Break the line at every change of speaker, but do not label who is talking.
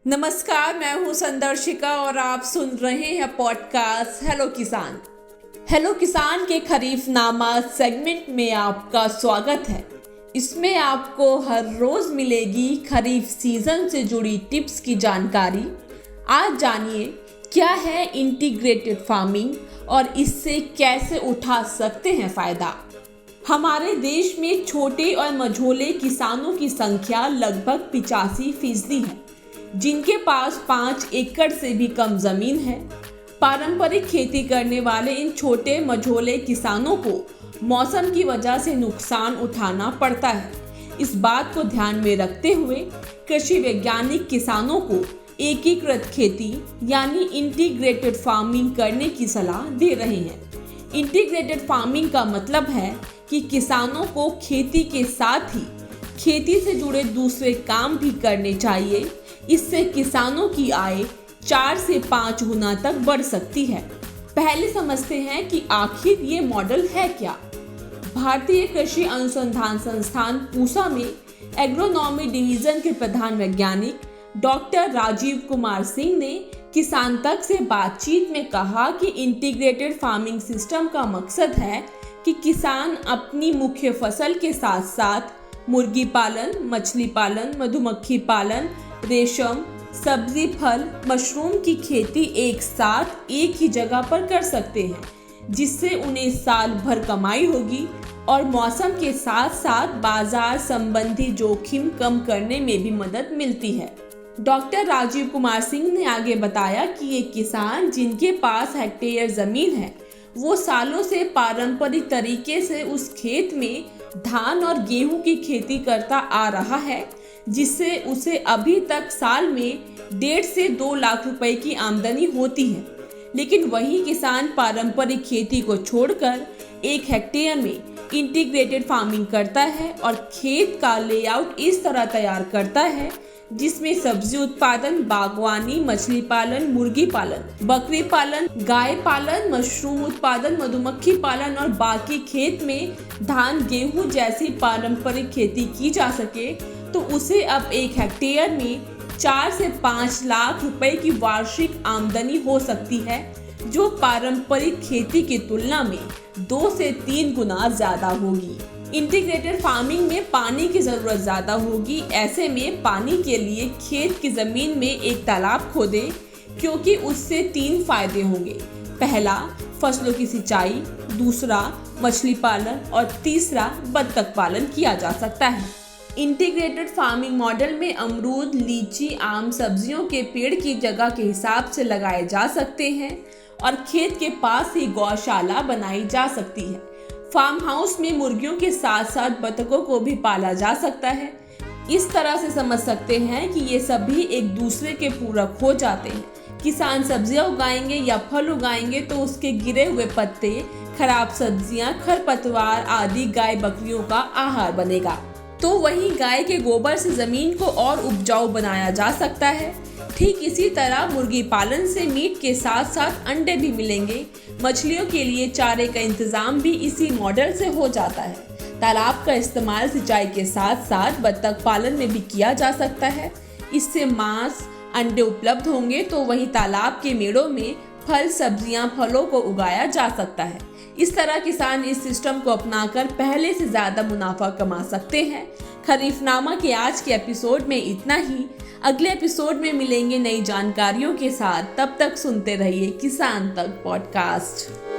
नमस्कार, मैं हूं संदर्शिका और आप सुन रहे हैं पॉडकास्ट हेलो किसान। हेलो किसान के खरीफ नामा सेगमेंट में आपका स्वागत है। इसमें आपको हर रोज मिलेगी खरीफ सीजन से जुड़ी टिप्स की जानकारी। आज जानिए क्या है इंटीग्रेटेड फार्मिंग और इससे कैसे उठा सकते हैं फायदा। हमारे देश में छोटे और मझोले किसानों की संख्या लगभग 85% है, जिनके पास 5 एकड़ से भी कम जमीन है। पारंपरिक खेती करने वाले इन छोटे मझोले किसानों को मौसम की वजह से नुकसान उठाना पड़ता है। इस बात को ध्यान में रखते हुए कृषि वैज्ञानिक किसानों को एकीकृत खेती यानी इंटीग्रेटेड फार्मिंग करने की सलाह दे रहे हैं। इंटीग्रेटेड फार्मिंग का मतलब है कि किसानों को खेती के साथ ही खेती से जुड़े दूसरे काम भी करने चाहिए। इससे किसानों की आय 4 से 5 गुना तक बढ़ सकती है। पहले समझते हैं कि आखिर ये मॉडल है क्या। भारतीय कृषि अनुसंधान संस्थान पूसा में एग्रोनॉमी डिवीजन के प्रधान वैज्ञानिक डॉक्टर राजीव कुमार सिंह ने किसान तक से बातचीत में कहा कि इंटीग्रेटेड फार्मिंग सिस्टम का मकसद है कि किसान अपनी मुख्य फसल के साथ साथ मुर्गी पालन, मछली पालन, मधुमक्खी पालन, रेशम, सब्जी, फल, मशरूम की खेती एक साथ एक ही जगह पर कर सकते हैं, जिससे उन्हें साल भर कमाई होगी और मौसम के साथ साथ बाजार संबंधी जोखिम कम करने में भी मदद मिलती है। डॉक्टर राजीव कुमार सिंह ने आगे बताया कि ये किसान जिनके पास हेक्टेयर जमीन है, वो सालों से पारंपरिक तरीके से उस खेत में धान और गेहूं की खेती करता आ रहा है, जिससे उसे अभी तक साल में 1.5 से 2 लाख रुपए की आमदनी होती है। लेकिन वही किसान पारंपरिक खेती को छोड़कर 1 हेक्टेयर में इंटीग्रेटेड फार्मिंग करता है और खेत का लेआउट इस तरह तैयार करता है जिसमें सब्जी उत्पादन, बागवानी, मछली पालन, मुर्गी पालन, बकरी पालन, गाय पालन, मशरूम उत्पादन, मधुमक्खी पालन और बाकी खेत में धान, गेहूं जैसी पारंपरिक खेती की जा सके, तो उसे अब 1 हेक्टेयर में 4 से 5 लाख रुपए की वार्षिक आमदनी हो सकती है, जो पारंपरिक खेती की तुलना में 2 से 3 गुना ज्यादा होगी। इंटीग्रेटेड फार्मिंग में पानी की जरूरत ज्यादा होगी। ऐसे में पानी के लिए खेत की जमीन में एक तालाब खोदें, क्योंकि उससे 3 फायदे होंगे। पहला, फसलों की सिंचाई, दूसरा, मछली पालन और तीसरा, बत्तख पालन किया जा सकता है। इंटीग्रेटेड फार्मिंग मॉडल में अमरूद, लीची, आम, सब्जियों के पेड़ की जगह के हिसाब से लगाए जा सकते हैं और खेत के पास ही गौशाला बनाई जा सकती है। फार्म हाउस में मुर्गियों के साथ साथ बतखों को भी पाला जा सकता है। इस तरह से समझ सकते हैं कि ये सभी एक दूसरे के पूरक हो जाते हैं। किसान सब्जियां उगाएंगे या फल उगाएंगे तो उसके गिरे हुए पत्ते, खराब सब्जियां, खरपतवार आदि गाय बकरियों का आहार बनेगा। तो वहीं गाय के गोबर से जमीन को और उपजाऊ बनाया जा सकता है। ठीक इसी तरह मुर्गी पालन से मीट के साथ साथ अंडे भी मिलेंगे। मछलियों के लिए चारे का इंतजाम भी इसी मॉडल से हो जाता है। तालाब का इस्तेमाल सिंचाई के साथ साथ बत्तख पालन में भी किया जा सकता है। इससे मांस, अंडे उपलब्ध होंगे, तो वहीं तालाब के मेड़ों में फल, सब्जियां, फलों को उगाया जा सकता है। इस तरह किसान इस सिस्टम को अपनाकर पहले से ज्यादा मुनाफा कमा सकते हैं। खरीफनामा के आज के एपिसोड में इतना ही। अगले एपिसोड में मिलेंगे नई जानकारियों के साथ। तब तक सुनते रहिए किसान तक पॉडकास्ट।